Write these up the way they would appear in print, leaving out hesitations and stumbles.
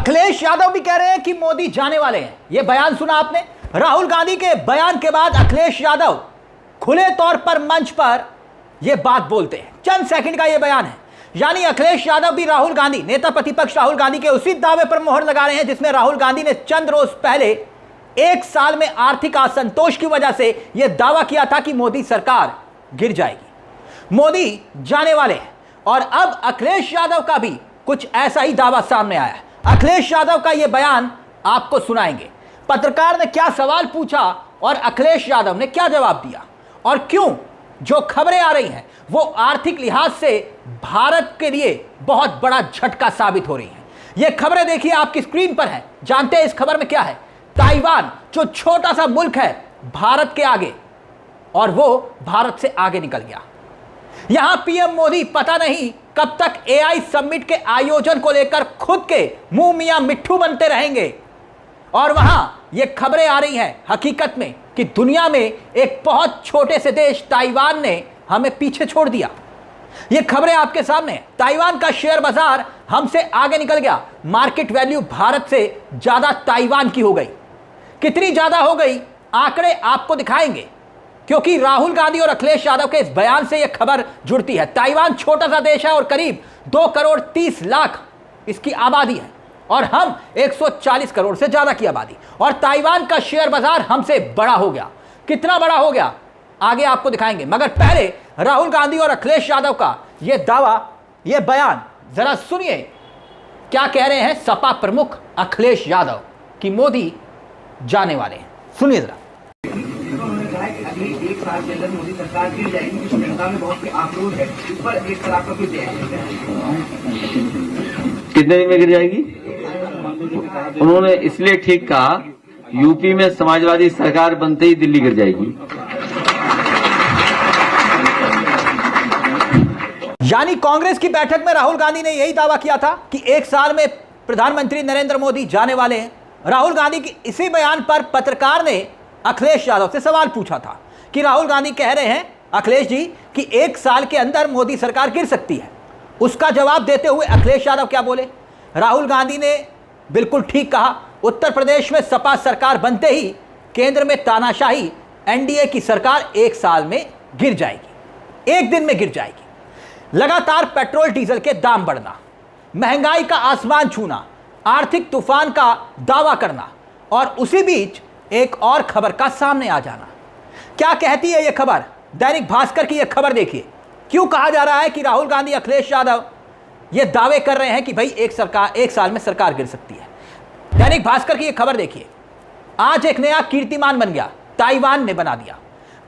अखिलेश यादव भी कह रहे हैं कि मोदी जाने वाले हैं। यह बयान सुना आपने? राहुल गांधी के बयान के बाद अखिलेश यादव खुले तौर पर मंच पर यह बात बोलते हैं। चंद सेकंड का यह बयान है, यानी अखिलेश यादव भी राहुल गांधी, नेता प्रतिपक्ष राहुल गांधी के उसी दावे पर मोहर लगा रहे हैं जिसमें राहुल गांधी ने चंद रोज पहले एक साल में आर्थिक असंतोष की वजह से यह दावा किया था कि मोदी सरकार गिर जाएगी, मोदी जाने वाले हैं। और अब अखिलेश यादव का भी कुछ ऐसा ही दावा सामने आया है। अखिलेश यादव का यह बयान आपको सुनाएंगे। पत्रकार ने क्या सवाल पूछा और अखिलेश यादव ने क्या जवाब दिया, और क्यों जो खबरें आ रही हैं वो आर्थिक लिहाज से भारत के लिए बहुत बड़ा झटका साबित हो रही हैं। ये खबरें देखिए आपकी स्क्रीन पर है। जानते हैं इस खबर में क्या है? ताइवान जो छोटा सा मुल्क है भारत के आगे, और वो भारत से आगे निकल गया। यहां पीएम मोदी पता नहीं कब तक एआई समिट के आयोजन को लेकर खुद के मुंह मियां मिट्ठू बनते रहेंगे। और वहां ये खबरें आ रही हैं हकीकत में कि दुनिया में एक बहुत छोटे से देश ताइवान ने हमें पीछे छोड़ दिया। ये खबरें आपके सामने हैं। ताइवान का शेयर बाजार हमसे आगे निकल गया। मार्केट वैल्यू भारत से ज्यादा ताइवान की हो गई। कितनी ज्यादा हो गई आंकड़े आपको दिखाएंगे, क्योंकि राहुल गांधी और अखिलेश यादव के इस बयान से यह खबर जुड़ती है। ताइवान छोटा सा देश है और करीब 2 करोड़ 30 लाख इसकी आबादी है, और हम 140 करोड़ से ज्यादा की आबादी। और ताइवान का शेयर बाजार हमसे बड़ा हो गया। कितना बड़ा हो गया आगे आपको दिखाएंगे, मगर पहले राहुल गांधी और अखिलेश यादव का यह दावा, यह बयान जरा सुनिए क्या कह रहे हैं सपा प्रमुख अखिलेश यादव कि मोदी जाने वाले हैं। सुनिए जरा। एक साल के अंदर मोदी सरकार गिर जाएगी, जिस जनता में बहुत आक्रोश है, इस पर एक तरह का कुछ कितने दिन में गिर जाएगी? उन्होंने इसलिए ठीक कहा, यूपी में समाजवादी सरकार बनते ही दिल्ली गिर जाएगी। यानी कांग्रेस की बैठक में राहुल गांधी ने यही दावा किया था कि एक साल में प्रधानमंत्री नरेंद्र मोदी जाने वाले हैं। राहुल गांधी के इसी बयान पर पत्रकार ने अखिलेश यादव से सवाल पूछा था कि राहुल गांधी कह रहे हैं अखिलेश जी कि एक साल के अंदर मोदी सरकार गिर सकती है। उसका जवाब देते हुए अखिलेश यादव क्या बोले? राहुल गांधी ने बिल्कुल ठीक कहा, उत्तर प्रदेश में सपा सरकार बनते ही केंद्र में तानाशाही एनडीए की सरकार एक साल में गिर जाएगी, एक दिन में गिर जाएगी। लगातार पेट्रोल डीजल के दाम बढ़ना, महंगाई का आसमान छूना, आर्थिक तूफान का दावा करना, और उसी बीच एक और खबर का सामने आ जाना। क्या कहती है यह खबर? दैनिक भास्कर की यह खबर देखिए। क्यों कहा जा रहा है कि राहुल गांधी अखिलेश यादव यह दावे कर रहे हैं कि भाई एक साल में सरकार गिर सकती है? दैनिक भास्कर की यह खबर देखिए। आज एक नया कीर्तिमान बन गया, ताइवान ने बना दिया।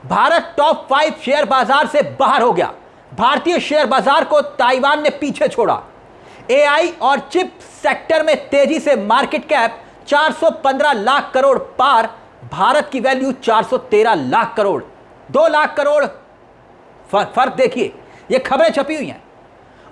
भारत टॉप 5 शेयर बाजार से बाहर हो गया। भारतीय शेयर बाजार को ताइवान ने पीछे छोड़ा। एआई और चिप सेक्टर में तेजी से मार्केट कैप 415 लाख करोड़ पार, भारत की वैल्यू 413 लाख करोड़। 2 लाख करोड़ फर्क देखिए। ये खबरें छपी हुई हैं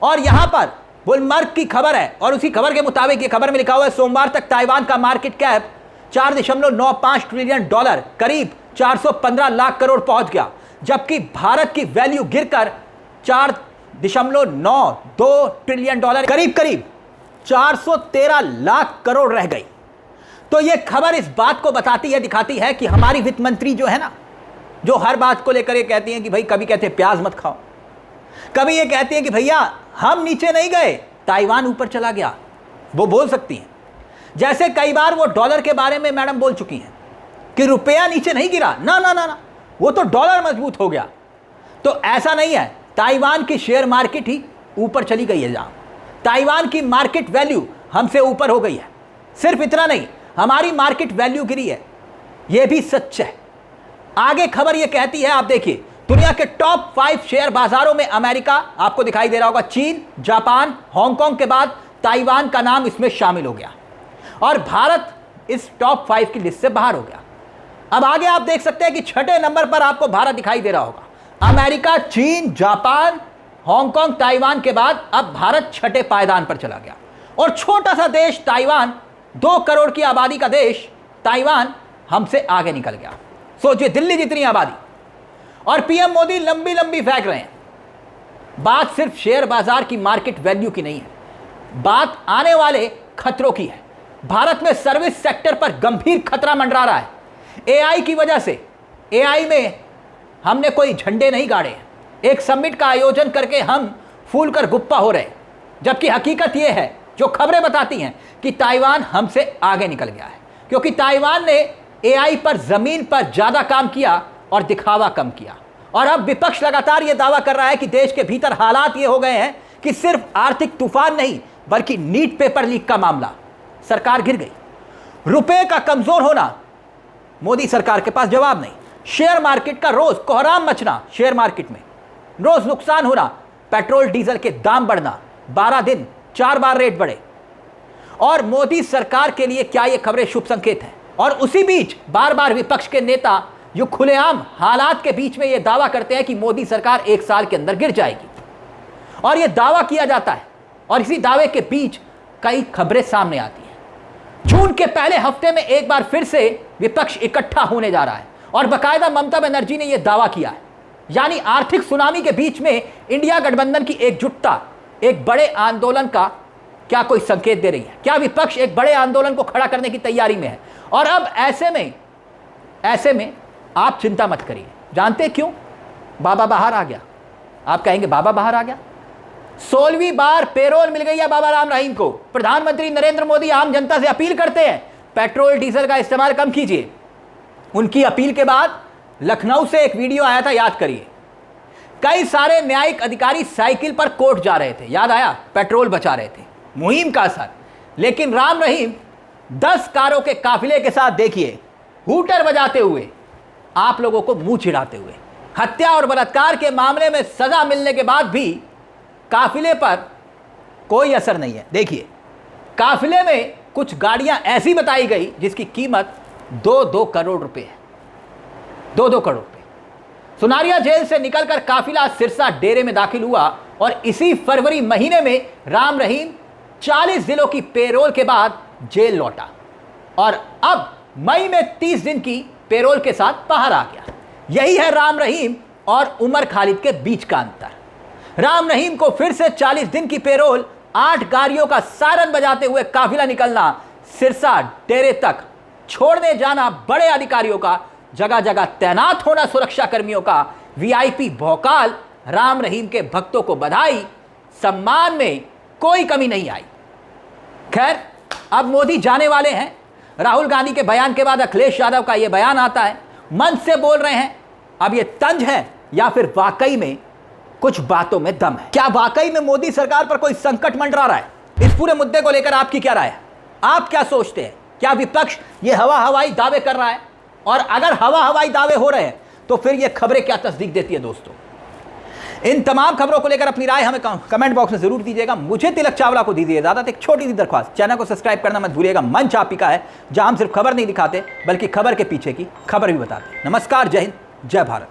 और यहां पर बुलमर्ग की खबर है, और उसी खबर के मुताबिक ये खबर में लिखा हुआ है सोमवार तक ताइवान का मार्केट कैप 4.95 ट्रिलियन डॉलर, करीब 415 लाख करोड़ पहुंच गया, जबकि भारत की वैल्यू गिरकर 4.92 ट्रिलियन डॉलर, करीब 413 लाख करोड़ रह गई। तो यह खबर इस बात को बताती है, दिखाती है कि हमारी वित्त मंत्री जो है ना, जो हर बात को लेकर ये कहती हैं कि भाई, कभी कहते हैं प्याज मत खाओ, कभी ये कहती हैं कि भैया हम नीचे नहीं गए, ताइवान ऊपर चला गया। वो बोल सकती हैं। जैसे कई बार वो डॉलर के बारे में मैडम बोल चुकी हैं कि रुपया नीचे नहीं गिरा, ना ना ना ना, वो तो डॉलर मजबूत हो गया। तो ऐसा नहीं है, ताइवान की शेयर मार्केट ही ऊपर चली गई है। जहां ताइवान की मार्केट वैल्यू हमसे ऊपर हो गई है। सिर्फ इतना नहीं, हमारी मार्केट वैल्यू गिरी है, यह भी सच है। आगे खबर यह कहती है, आप देखिए, दुनिया के टॉप 5 शेयर बाजारों में अमेरिका आपको दिखाई दे रहा होगा, चीन, जापान, हांगकांग के बाद ताइवान का नाम इसमें शामिल हो गया, और भारत इस टॉप 5 की लिस्ट से बाहर हो गया। अब आगे आप देख सकते हैं कि 6ठे नंबर पर आपको भारत दिखाई दे रहा होगा। अमेरिका, चीन, जापान, हांगकांग, ताइवान के बाद अब भारत 6ठे पायदान पर चला गया। और छोटा सा देश ताइवान, 2 करोड़ की आबादी का देश ताइवान हमसे आगे निकल गया। सोचिए, दिल्ली जितनी आबादी। और पीएम मोदी लंबी लंबी फेंक रहे हैं। बात सिर्फ शेयर बाजार की मार्केट वैल्यू की नहीं है, बात आने वाले खतरों की है। भारत में सर्विस सेक्टर पर गंभीर खतरा मंडरा रहा है। एआई की वजह से, एआई में हमने कोई झंडे नहीं गाड़े, एक समिट का आयोजन करके हम फूल कर गुप्पा हो रहे, जबकि हकीकत यह है जो खबरें बताती हैं कि ताइवान हमसे आगे निकल गया है, क्योंकि ताइवान ने एआई पर जमीन पर ज्यादा काम किया और दिखावा कम किया। और अब विपक्ष लगातार यह दावा कर रहा है कि देश के भीतर हालात ये हो गए हैं कि सिर्फ आर्थिक तूफान नहीं बल्कि नीट पेपर लीक का मामला, सरकार गिर गई। रुपए का कमजोर होना, मोदी सरकार के पास जवाब नहीं। शेयर मार्केट का रोज कोहराम मचना, शेयर मार्केट में रोज नुकसान होना, पेट्रोल डीजल के दाम बढ़ना, 12 दिन 4 बार रेट बढ़े। और मोदी सरकार के लिए क्या ये खबरें शुभ संकेत हैं? और उसी बीच बार बार विपक्ष के नेता जो खुलेआम हालात के बीच में यह दावा करते हैं कि मोदी सरकार 1 साल के अंदर गिर जाएगी, और यह दावा किया जाता है और इसी दावे के बीच कई खबरें सामने आती हैं। जून के पहले हफ्ते में एक बार फिर से विपक्ष इकट्ठा होने जा रहा है और बाकायदा ममता बनर्जी ने यह दावा किया है, यानी आर्थिक सुनामी के बीच में इंडिया गठबंधन की एकजुटता एक बड़े आंदोलन का क्या कोई संकेत दे रही है? क्या विपक्ष एक बड़े आंदोलन को खड़ा करने की तैयारी में है? और अब ऐसे में आप चिंता मत करिए। जानते क्यों? बाबा बाहर आ गया। आप कहेंगे बाबा बाहर आ गया? 16वीं बार पेरोल मिल गई है बाबा राम रहीम को। प्रधानमंत्री नरेंद्र मोदी आम जनता से अपील करते हैं, पेट्रोल डीजल का इस्तेमाल कम कीजिए। उनकी अपील के बाद लखनऊ से एक वीडियो आया था, याद करिए। कई सारे न्यायिक अधिकारी साइकिल पर कोर्ट जा रहे थे, याद आया? पेट्रोल बचा रहे थे, मुहिम का असर। लेकिन राम रहीम 10 कारों के काफिले के साथ देखिए, हूटर बजाते हुए, आप लोगों को मुंह चिढ़ाते हुए। हत्या और बलात्कार के मामले में सजा मिलने के बाद भी काफिले पर कोई असर नहीं है। देखिए, काफिले में कुछ गाड़ियां ऐसी बताई गई जिसकी कीमत 2-2 करोड़ रुपए है। 2-2 करोड़ रुपए। सुनारिया जेल से निकलकर काफिला सिरसा डेरे में दाखिल हुआ और इसी फरवरी महीने में राम रहीम 40 जिलों की पेरोल के बाद जेल लौटा और अब मई में 30 दिन की पेरोल के साथ बाहर आ गया। यही है राम रहीम और उमर खालिद के बीच का अंतर। राम रहीम को फिर से 40 दिन की पेरोल, 8 गाड़ियों का सायरन बजाते हुए काफिला निकलना, सिरसा डेरे तक छोड़ने जाना, बड़े अधिकारियों का जगह जगह तैनात होना, सुरक्षा कर्मियों का वीआईपी भौकाल, राम रहीम के भक्तों को बधाई, सम्मान में कोई कमी नहीं आई। खैर, अब मोदी जाने वाले हैं। राहुल गांधी के बयान के बाद अखिलेश यादव का यह बयान आता है, मन से बोल रहे हैं। अब यह तंज है या फिर वाकई में कुछ बातों में दम है? क्या वाकई में मोदी सरकार पर कोई संकट मंडरा रहा है? इस पूरे मुद्दे को लेकर आपकी क्या राय है? आप क्या सोचते हैं? क्या विपक्ष ये हवाई दावे कर रहा है? और अगर हवाई दावे हो रहे हैं तो फिर ये खबरें क्या तस्दीक देती है? दोस्तों, इन तमाम खबरों को लेकर अपनी राय हमें कमेंट बॉक्स में जरूर दीजिएगा। मुझे तिलक चावला को दीजिए इजाजत। एक छोटी सी दरख्वास्त, चैनल को सब्सक्राइब करना मत भूलिएगा। मंच आप ही का है, जहां हम सिर्फ खबर नहीं दिखाते बल्कि खबर के पीछे की खबर भी बताते। नमस्कार, जय हिंद, जय भारत।